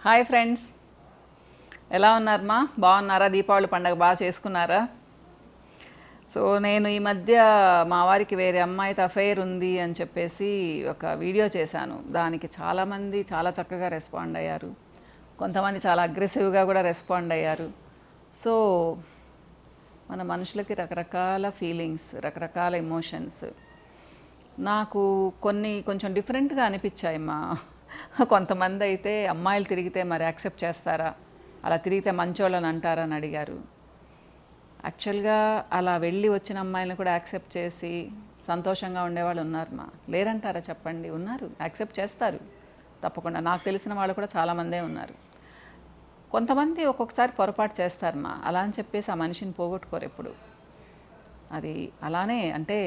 Hi friends, ఎలా ఉన్నారమ్మా? బాగున్నారా? దీపావళి పండుగ బాగా చేసుకున్నారా? సో నేను ఈ మధ్య మా వారికి వేరే అమ్మాయితో అఫైర్ ఉంది అని చెప్పేసి ఒక వీడియో చేశాను. దానికి చాలామంది చాలా చక్కగా రెస్పాండ్ అయ్యారు, కొంతమంది చాలా అగ్రెసివ్గా కూడా రెస్పాండ్ అయ్యారు. సో మన మనుషులకి రకరకాల ఫీలింగ్స్, రకరకాల ఎమోషన్స్. నాకు కొంచెం డిఫరెంట్గా అనిపించాయమ్మా. కొంతమంది అయితే అమ్మాయిలు తిరిగితే మరి యాక్సెప్ట్ చేస్తారా, అలా తిరిగితే మంచోళ్ళని అంటారా అని అడిగారు. యాక్చువల్గా అలా వెళ్ళి వచ్చిన అమ్మాయిలను కూడా యాక్సెప్ట్ చేసి సంతోషంగా ఉండేవాళ్ళు ఉన్నారు మా, లేరంటారా చెప్పండి? ఉన్నారు, యాక్సెప్ట్ చేస్తారు తప్పకుండా. నాకు తెలిసిన వాళ్ళు కూడా చాలామందే ఉన్నారు. కొంతమంది ఒక్కొక్కసారి పొరపాటు చేస్తారు మా, అలా అని చెప్పేసి ఆ మనిషిని పోగొట్టుకోరు ఎప్పుడు. అది అలానే అంటే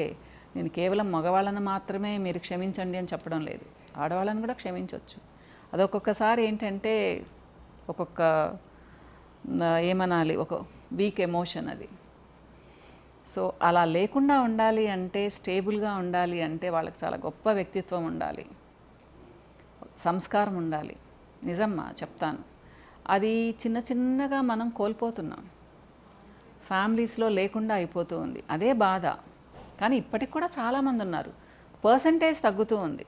నేను కేవలం మగవాళ్ళని మాత్రమే మీరు క్షమించండి అని చెప్పడం లేదు, ఆడవాళ్ళని కూడా క్షమించవచ్చు. అది ఒక్కొక్కసారి ఏంటంటే ఒక్కొక్క ఏమనాలి, ఒక వీక్ ఎమోషన్ అది. సో అలా లేకుండా ఉండాలి అంటే, స్టేబుల్గా ఉండాలి అంటే వాళ్ళకి చాలా గొప్ప వ్యక్తిత్వం ఉండాలి, సంస్కారం ఉండాలి. నిజమ్మా చెప్తాను, అది చిన్న చిన్నగా మనం కోల్పోతున్నాం, ఫ్యామిలీస్లో లేకుండా అయిపోతూ ఉంది. అదే బాధ. కానీ ఇప్పటికి కూడా చాలామంది ఉన్నారు, పర్సంటేజ్ తగ్గుతూ ఉంది.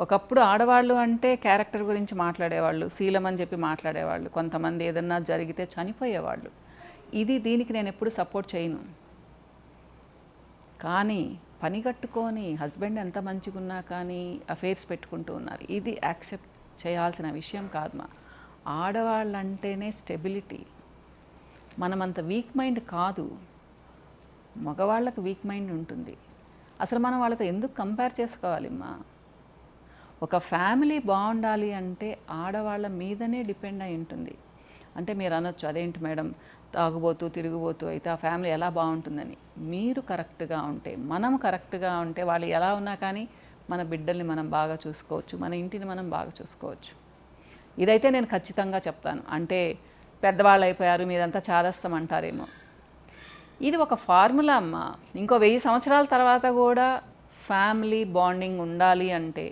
ఒకప్పుడు ఆడవాళ్ళు అంటే క్యారెక్టర్ గురించి మాట్లాడేవాళ్ళు, శీలం అని చెప్పి మాట్లాడేవాళ్ళు, కొంతమంది ఏదన్నా జరిగితే చనిపోయేవాళ్ళు. దీనికి నేను ఎప్పుడు సపోర్ట్ చేయను. కానీ పని కట్టుకొని హస్బెండ్ ఎంత మంచిగా ఉన్నా కానీ అఫైర్స్ పెట్టుకుంటూ ఉన్నారు. ఇది యాక్సెప్ట్ చేయాల్సిన విషయం కాదు మా. ఆడవాళ్ళంటేనే స్టెబిలిటీ. మనమంత వీక్ మైండ్ కాదు, మగవాళ్ళకు వీక్ మైండ్ ఉంటుంది. అసలు మనం వాళ్ళతో ఎందుకు కంపేర్ చేసుకోవాలి అమ్మా? ఒక ఫ్యామిలీ బాగుండాలి అంటే ఆడవాళ్ళ మీదనే డిపెండ్ అయి ఉంటుంది. అంటే మీరు అనొచ్చు, అదేంటి మేడం తాగుబోతూ తిరుగుబోతూ అయితే ఆ ఫ్యామిలీ ఎలా బాగుంటుందని. మీరు కరెక్ట్గా ఉంటే, మనం కరెక్ట్గా ఉంటే వాళ్ళు ఎలా ఉన్నా కానీ మన బిడ్డల్ని మనం బాగా చూసుకోవచ్చు, మన ఇంటిని మనం బాగా చూసుకోవచ్చు. ఇదైతే నేను ఖచ్చితంగా చెప్తాను. అంటే పెద్దవాళ్ళు అయిపోయారు మీరంతా చాదస్తం అంటారేమో, ఇది ఒక ఫార్ములా అమ్మ. ఇంకో 1000 సంవత్సరాల తర్వాత కూడా ఫ్యామిలీ బాండింగ్ ఉండాలి అంటే,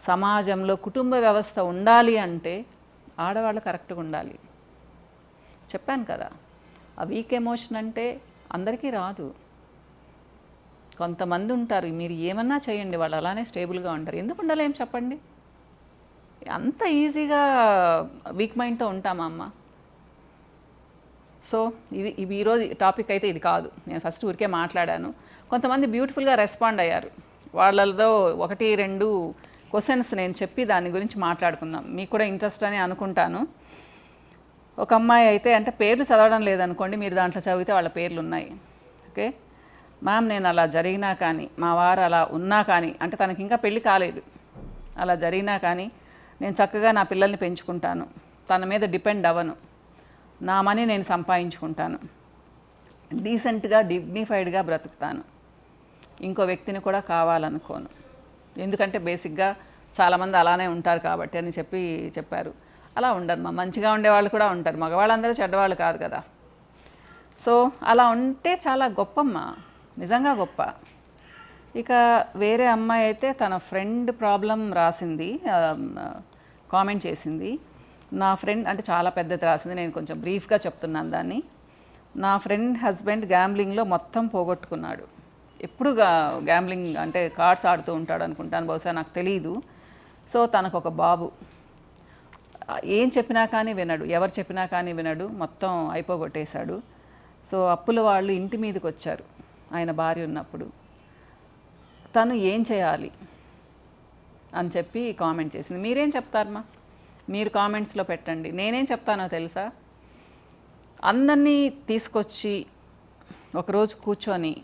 సమాజంలో కుటుంబ వ్యవస్థ ఉండాలి అంటే ఆడవాళ్ళు కరెక్ట్గా ఉండాలి. చెప్పాను కదా, ఆ వీక్ ఎమోషన్ అంటే అందరికీ రాదు. కొంతమంది ఉంటారు, మీరు ఏమన్నా చేయండి వాళ్ళు అలానే స్టేబుల్గా ఉంటారు. ఎందుకు ఉండలేం చెప్పండి? అంత ఈజీగా వీక్ మైండ్తో ఉంటామా అమ్మ? సో ఇది ఈరోజు టాపిక్ అయితే ఇది కాదు. నేను ఫస్ట్ ఊరికే మాట్లాడాను. కొంతమంది బ్యూటిఫుల్గా రెస్పాండ్ అయ్యారు. వాళ్ళతో 1-2 క్వశ్చన్స్ నేను చెప్పి దాని గురించి మాట్లాడుకుందాం. మీకు కూడా ఇంట్రెస్ట్ అని అనుకుంటాను. ఒక అమ్మాయి అయితే, అంటే పేర్లు చదవడం లేదనుకోండి, మీరు దాంట్లో చదివితే వాళ్ళ పేర్లు ఉన్నాయి. ఓకే మ్యామ్, నేను అలా జరిగినా కానీ, మా వారు అలా ఉన్నా కానీ, అంటే తనకి ఇంకా పెళ్ళి కాలేదు, అలా జరిగినా కానీ నేను చక్కగా నా పిల్లల్ని పెంచుకుంటాను, తన మీద డిపెండ్ అవ్వను, నా మనీ నేను సంపాదించుకుంటాను, డీసెంట్గా డిగ్నిఫైడ్గా బ్రతుకుతాను, ఇంకో వ్యక్తిని కూడా కావాలనుకోను. ఎందుకంటే బేసిక్గా చాలామంది అలానే ఉంటారు కాబట్టి అని చెప్పారు. అలా ఉండరు మా, మంచిగా ఉండేవాళ్ళు కూడా ఉంటారు. మగవాళ్ళందరూ చెడ్డవాళ్ళు కాదు కదా. సో అలా ఉంటే చాలా గొప్పమ్మ, నిజంగా గొప్ప. ఇక వేరే అమ్మాయి అయితే తన ఫ్రెండ్ ప్రాబ్లం రాసింది, కామెంట్ చేసింది. నా ఫ్రెండ్ అంటే చాలా పెద్దది రాసింది, నేను కొంచెం బ్రీఫ్గా చెప్తున్నాను దాన్ని. నా ఫ్రెండ్ హస్బెండ్ గ్యాంబ్లింగ్లో మొత్తం పోగొట్టుకున్నాడు. ఎప్పుడు గ్యాంబ్లింగ్ అంటే కార్డ్స్ ఆడుతూ ఉంటాడు అనుకుంటాను, బహుశా నాకు తెలియదు. సో తనకు ఒక బాబు, ఏం చెప్పినా కానీ వినడు, ఎవరు చెప్పినా కానీ వినడు, మొత్తం అయిపోగొట్టేశాడు. సో అప్పుల వాళ్ళు ఇంటి మీదకి వచ్చారు ఆయన భార్య ఉన్నప్పుడు. తను ఏం చేయాలి అని చెప్పి కామెంట్ చేసింది. మీరేం చెప్తారమ్మా? మీరు కామెంట్స్లో పెట్టండి. నేనేం చెప్తానో తెలుసా? అందరినీ తీసుకొచ్చి ఒకరోజు కూర్చొని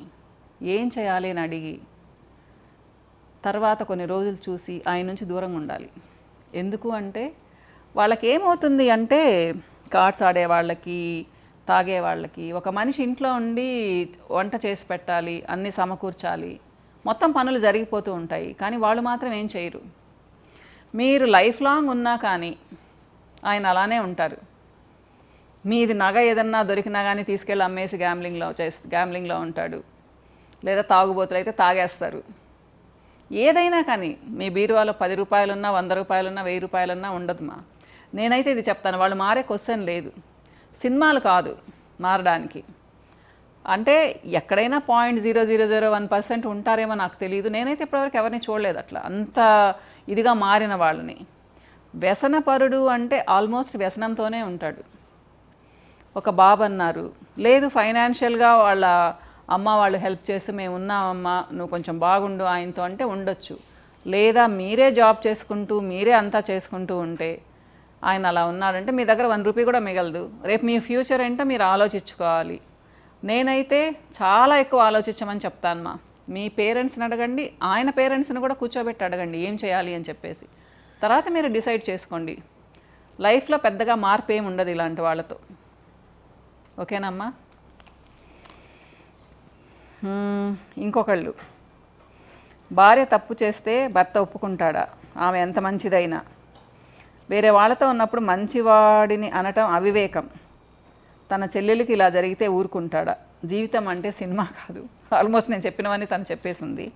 ఏం చేయాలి అని అడిగి, తర్వాత కొన్ని రోజులు చూసి ఆయన నుంచి దూరంగా ఉండాలి. ఎందుకు అంటే వాళ్ళకి ఏమవుతుంది అంటే, కార్డ్స్ ఆడే వాళ్ళకి, తాగే వాళ్ళకి, ఒక మనిషి ఇంట్లో ఉండి వంట చేసి పెట్టాలి, అన్నీ సమకూర్చాలి, మొత్తం పనులు జరిగిపోతూ ఉంటాయి, కానీ వాళ్ళు మాత్రం ఏం చేయరు. మీరు లైఫ్ లాంగ్ ఉన్నా కానీ ఆయన అలానే ఉంటారు. మీది నగ ఏదన్నా దొరికినా కానీ తీసుకెళ్ళి అమ్మేసి గ్యాంబ్లింగ్లో ఉంటాడు, లేదా తాగుబోతులు అయితే తాగేస్తారు. ఏదైనా కానీ మీ బీరువాలో 10 రూపాయలున్నా, 100 రూపాయలున్నా, 1000 రూపాయలున్నా ఉండదు మా. నేనైతే ఇది చెప్తాను, వాళ్ళు మారే క్వశ్చన్ లేదు. సినిమాలు కాదు మారడానికి. అంటే ఎక్కడైనా 0.0001% ఉంటారేమో నాకు తెలియదు. నేనైతే ఇప్పటివరకు ఎవరిని చూడలేదు అట్లా అంత ఇదిగా మారిన వాళ్ళని. వ్యసనపరుడు అంటే ఆల్మోస్ట్ వ్యసనంతోనే ఉంటాడు. ఒక బాబు అన్నారు, లేదు ఫైనాన్షియల్గా వాళ్ళ అమ్మ వాళ్ళు హెల్ప్ చేసి మేము ఉన్నామమ్మా నువ్వు కొంచెం బాగుండు ఆయనతో అంటే ఉండొచ్చు. లేదా మీరే జాబ్ చేసుకుంటూ మీరే అంతా చేసుకుంటూ ఉంటే ఆయన అలా ఉన్నాడంటే మీ దగ్గర 1 రూపీ కూడా మిగలదు. రేపు మీ ఫ్యూచర్ ఏంటో మీరు ఆలోచించుకోవాలి. నేనైతే చాలా ఎక్కువ ఆలోచించమని చెప్తానమ్మా. మీ పేరెంట్స్ని అడగండి, ఆయన పేరెంట్స్ని కూడా కూర్చోబెట్టి అడగండి ఏం చేయాలి అని చెప్పేసి. తర్వాత మీరు డిసైడ్ చేసుకోండి. లైఫ్లో పెద్దగా మార్పు ఏమి ఉండదు ఇలాంటి వాళ్ళతో. ఓకేనమ్మా. ఇంకొకళ్ళు, భార్య తప్పు చేస్తే భర్త ఒప్పుకుంటాడా? ఆమె ఎంత మంచిదైనా వేరే వాళ్ళతో ఉన్నప్పుడు మంచివాడిని అనటం అవివేకం. తన చెల్లెలకి ఇలా జరిగితే ఊరుకుంటాడా? జీవితం అంటే సినిమా కాదు. ఆల్మోస్ట్ నేను చెప్పినవన్నీ తను చెప్పేసింది.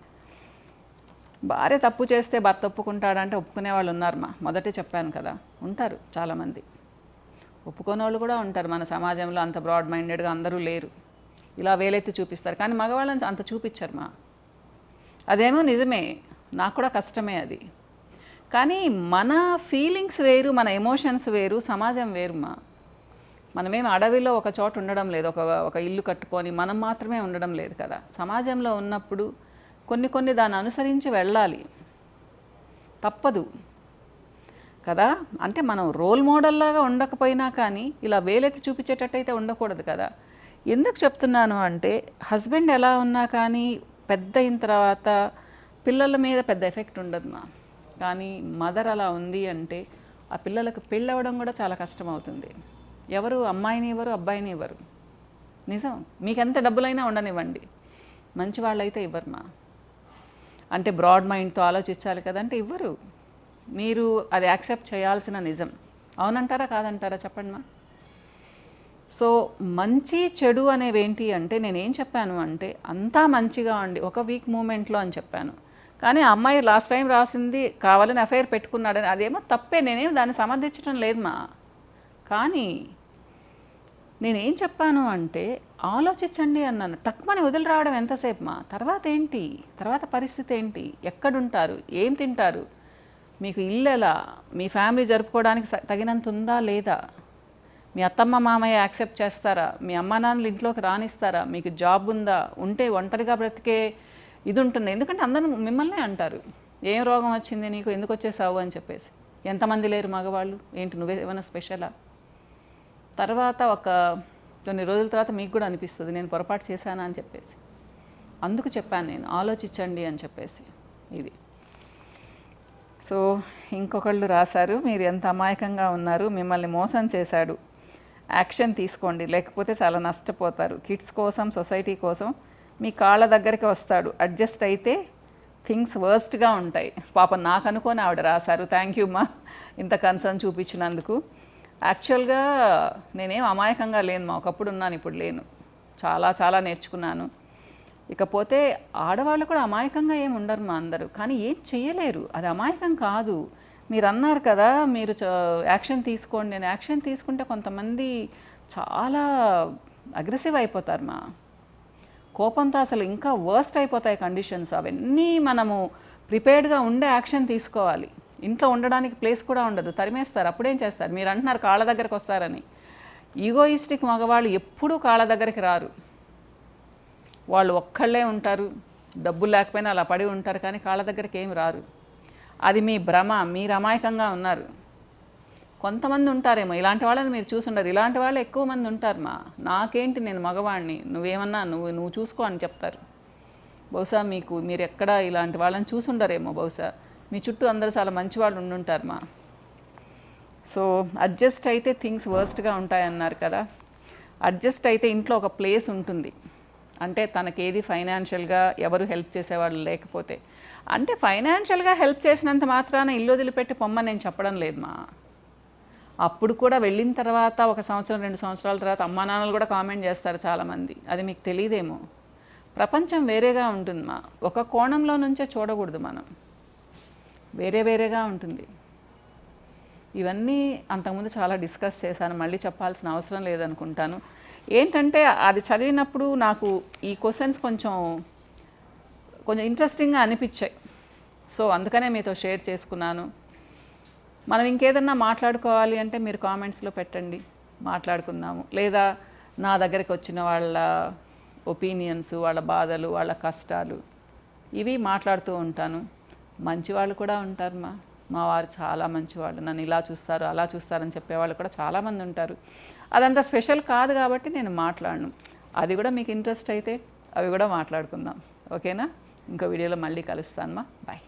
భార్య తప్పు చేస్తే భర్త ఒప్పుకుంటాడంటే ఒప్పుకునే వాళ్ళు ఉన్నారమ్మా. మొదటే చెప్పాను కదా, ఉంటారు చాలామంది. ఒప్పుకునే వాళ్ళు కూడా ఉంటారు మన సమాజంలో. అంత బ్రాడ్ మైండెడ్గా అందరూ లేరు. ఇలా వేలెత్తి చూపిస్తారు, కానీ మగవాళ్ళని అంత చూపించరు. అదేమో నిజమే, నాకు కూడా కష్టమే అది. కానీ మన ఫీలింగ్స్ వేరు, మన ఎమోషన్స్ వేరు, సమాజం వేరుమా. మనమేమి అడవిలో ఒక చోట ఉండడం లేదు, ఒక ఇల్లు కట్టుకొని మనం మాత్రమే ఉండడం లేదు కదా. సమాజంలో ఉన్నప్పుడు కొన్ని దాన్ని అనుసరించి వెళ్ళాలి, తప్పదు కదా. అంటే మనం రోల్ మోడల్లాగా ఉండకపోయినా కానీ ఇలా వేలెత్తి చూపించేటట్టయితే ఉండకూడదు కదా. ఎందుకు చెప్తున్నాను అంటే, హస్బెండ్ ఎలా ఉన్నా కానీ పెద్ద అయిన తర్వాత పిల్లల మీద పెద్ద ఎఫెక్ట్ ఉండదు కానీ మదర్ అలా ఉంది అంటే ఆ పిల్లలకు పెళ్ళవడం కూడా చాలా కష్టం అవుతుంది. ఎవరు అమ్మాయిని ఇవ్వరు, అబ్బాయిని ఇవ్వరు. నిజం. మీకు ఎంత డబ్బులైనా ఉండనివ్వండి, మంచి వాళ్ళైతే ఇవ్వరు అంటే బ్రాడ్ మైండ్తో ఆలోచించాలి కదంటే ఇవ్వరు. మీరు అది యాక్సెప్ట్ చేయాల్సిన నిజం. అవునంటారా కాదంటారా చెప్పండి సో మంచి చెడు అనేవి ఏంటి అంటే, నేనేం చెప్పాను అంటే అంతా మంచిగా ఉండి ఒక వీక్ మూమెంట్లో అని చెప్పాను. కానీ ఆ అమ్మాయి లాస్ట్ టైం రాసింది కావాలని అఫైర్ పెట్టుకున్నాడని, అదేమో తప్పే, నేనేం దాన్ని సమర్థించడం లేదు కానీ నేనేం చెప్పాను అంటే ఆలోచించండి అన్నాను. టక్మని వదిలి రావడం ఎంతసేపు తర్వాత ఏంటి, తర్వాత పరిస్థితి ఏంటి, ఎక్కడుంటారు, ఏం తింటారు, మీకు ఇల్లు ఎలా, మీ ఫ్యామిలీ జరుపుకోవడానికి తగినంత ఉందా లేదా, మీ అత్తమ్మ మామయ్య యాక్సెప్ట్ చేస్తారా, మీ అమ్మ నాన్నలు ఇంట్లోకి రానిస్తారా, మీకు జాబ్ ఉందా, ఉంటే ఒంటరిగా బ్రతికే ఇది ఉంటుంది. ఎందుకంటే అందరూ మిమ్మల్నే అంటారు, ఏం రోగం వచ్చింది నీకు, ఎందుకు వచ్చేసావు అని చెప్పేసి. ఎంతమంది లేరు మగవాళ్ళు, ఏంటి నువ్వే ఏమైనా స్పెషలా. తర్వాత కొన్ని రోజుల తర్వాత మీకు కూడా అనిపిస్తుంది నేను పొరపాటు చేశానా అని చెప్పేసి. అందుకు చెప్పాను నేను ఆలోచించండి అని చెప్పేసి. ఇది సో ఇంకొకళ్ళు రాశారు, మీరు ఎంత అమాయకంగా ఉన్నారు, మిమ్మల్ని మోసం చేశాడు, యాక్షన్ తీసుకోండి లేకపోతే చాలా నష్టపోతారు. కిడ్స్ కోసం, సొసైటీ కోసం మీ కాళ్ళ దగ్గరికి వస్తాడు, అడ్జస్ట్ అయితే థింగ్స్ వర్స్ట్గా ఉంటాయి. పాపం నాకు అనుకొని ఆవిడ రాశారు. థ్యాంక్ యూ ఇంత కన్సర్న్ చూపించినందుకు. యాక్చువల్గా నేనేం అమాయకంగా లేను ఒకప్పుడు ఉన్నాను, ఇప్పుడు లేను. చాలా నేర్చుకున్నాను. ఇకపోతే ఆడవాళ్ళు కూడా అమాయకంగా ఏమి ఉండరు అందరూ, కానీ ఏం చేయలేరు, అది అమాయకం కాదు. మీరు అన్నారు కదా, మీరు యాక్షన్ తీసుకోండి. నేను యాక్షన్ తీసుకుంటే కొంతమంది చాలా అగ్రెసివ్ అయిపోతారు కోపంతో అసలు ఇంకా వర్స్ట్ అయిపోతాయి కండిషన్స్. అవన్నీ మనము ప్రిపేర్డ్గా ఉండే యాక్షన్ తీసుకోవాలి. ఇంట్లో ఉండడానికి ప్లేస్ కూడా ఉండదు, తరిమేస్తారు. అప్పుడేం చేస్తారు? మీరు అంటున్నారు కాళ్ళ దగ్గరికి వస్తారని. ఈగోయిస్టిక్ మగవాళ్ళు ఎప్పుడూ కాళ్ళ దగ్గరికి రారు. వాళ్ళు ఒక్కళ్ళే ఉంటారు, డబ్బులు లేకపోయినా అలా పడి ఉంటారు, కానీ కాళ్ళ దగ్గరికి ఏమి రారు. అది మీ భ్రమ, మీరు అమాయకంగా ఉన్నారు. కొంతమంది ఉంటారేమో, ఇలాంటి వాళ్ళని మీరు చూసుండరు. ఇలాంటి వాళ్ళు ఎక్కువ మంది ఉంటారు నాకేంటి, నేను మగవాడిని, నువ్వేమన్నా నువ్వు చూసుకో అని చెప్తారు. బహుశా మీరు ఎక్కడ ఇలాంటి వాళ్ళని చూసుండరేమో. బహుశా మీ చుట్టూ అందరూ చాలా మంచి వాళ్ళు ఉండుంటారు సో అడ్జస్ట్ అయితే థింగ్స్ వర్స్ట్గా ఉంటాయన్నారు కదా. అడ్జస్ట్ అయితే ఇంట్లో ఒక ప్లేస్ ఉంటుంది. అంటే తనకేది ఫైనాన్షియల్గా ఎవరు హెల్ప్ చేసేవాళ్ళు లేకపోతే, అంటే ఫైనాన్షియల్గా హెల్ప్ చేసినంత మాత్రాన ఇల్లు వదిలిపెట్టి పొమ్మని నేను చెప్పడం లేదు అప్పుడు కూడా వెళ్ళిన తర్వాత 1 సంవత్సరం 2 సంవత్సరాల తర్వాత అమ్మా నాన్నలు కూడా కామెంట్ చేస్తారు చాలామంది. అది మీకు తెలియదేమో. ప్రపంచం వేరేగా ఉంటుంది ఒక కోణంలో నుంచే చూడకూడదు మనం, వేరేగా ఉంటుంది. ఇవన్నీ అంతకుముందు చాలా డిస్కస్ చేశాను, మళ్ళీ చెప్పాల్సిన అవసరం లేదనుకుంటాను. ఏంటంటే అది చదివినప్పుడు నాకు ఈ క్వశ్చన్స్ కొంచెం ఇంట్రెస్టింగ్గా అనిపించాయి. సో అందుకనే మీతో షేర్ చేసుకున్నాను. మనం ఇంకేదన్నా మాట్లాడుకోవాలి అంటే మీరు కామెంట్స్లో పెట్టండి, మాట్లాడుకుందాము. లేదా నా దగ్గరికి వచ్చిన వాళ్ళ ఒపీనియన్స్, వాళ్ళ బాధలు, వాళ్ళ కష్టాలు ఇవి మాట్లాడుతూ ఉంటాను. మంచివాళ్ళు కూడా ఉంటారు. మా వారు చాలా మంచివాళ్ళు, నన్ను ఇలా చూస్తారు అలా చూస్తారని చెప్పేవాళ్ళు కూడా చాలామంది ఉంటారు. అదంతా స్పెషల్ కాదు కాబట్టి నేను మాట్లాడను. అది కూడా మీకు ఇంట్రెస్ట్ అయితే అవి కూడా మాట్లాడుకుందాం. ఓకేనా? ఇంకో వీడియోలో మళ్ళీ కలుస్తాను. బాయ్.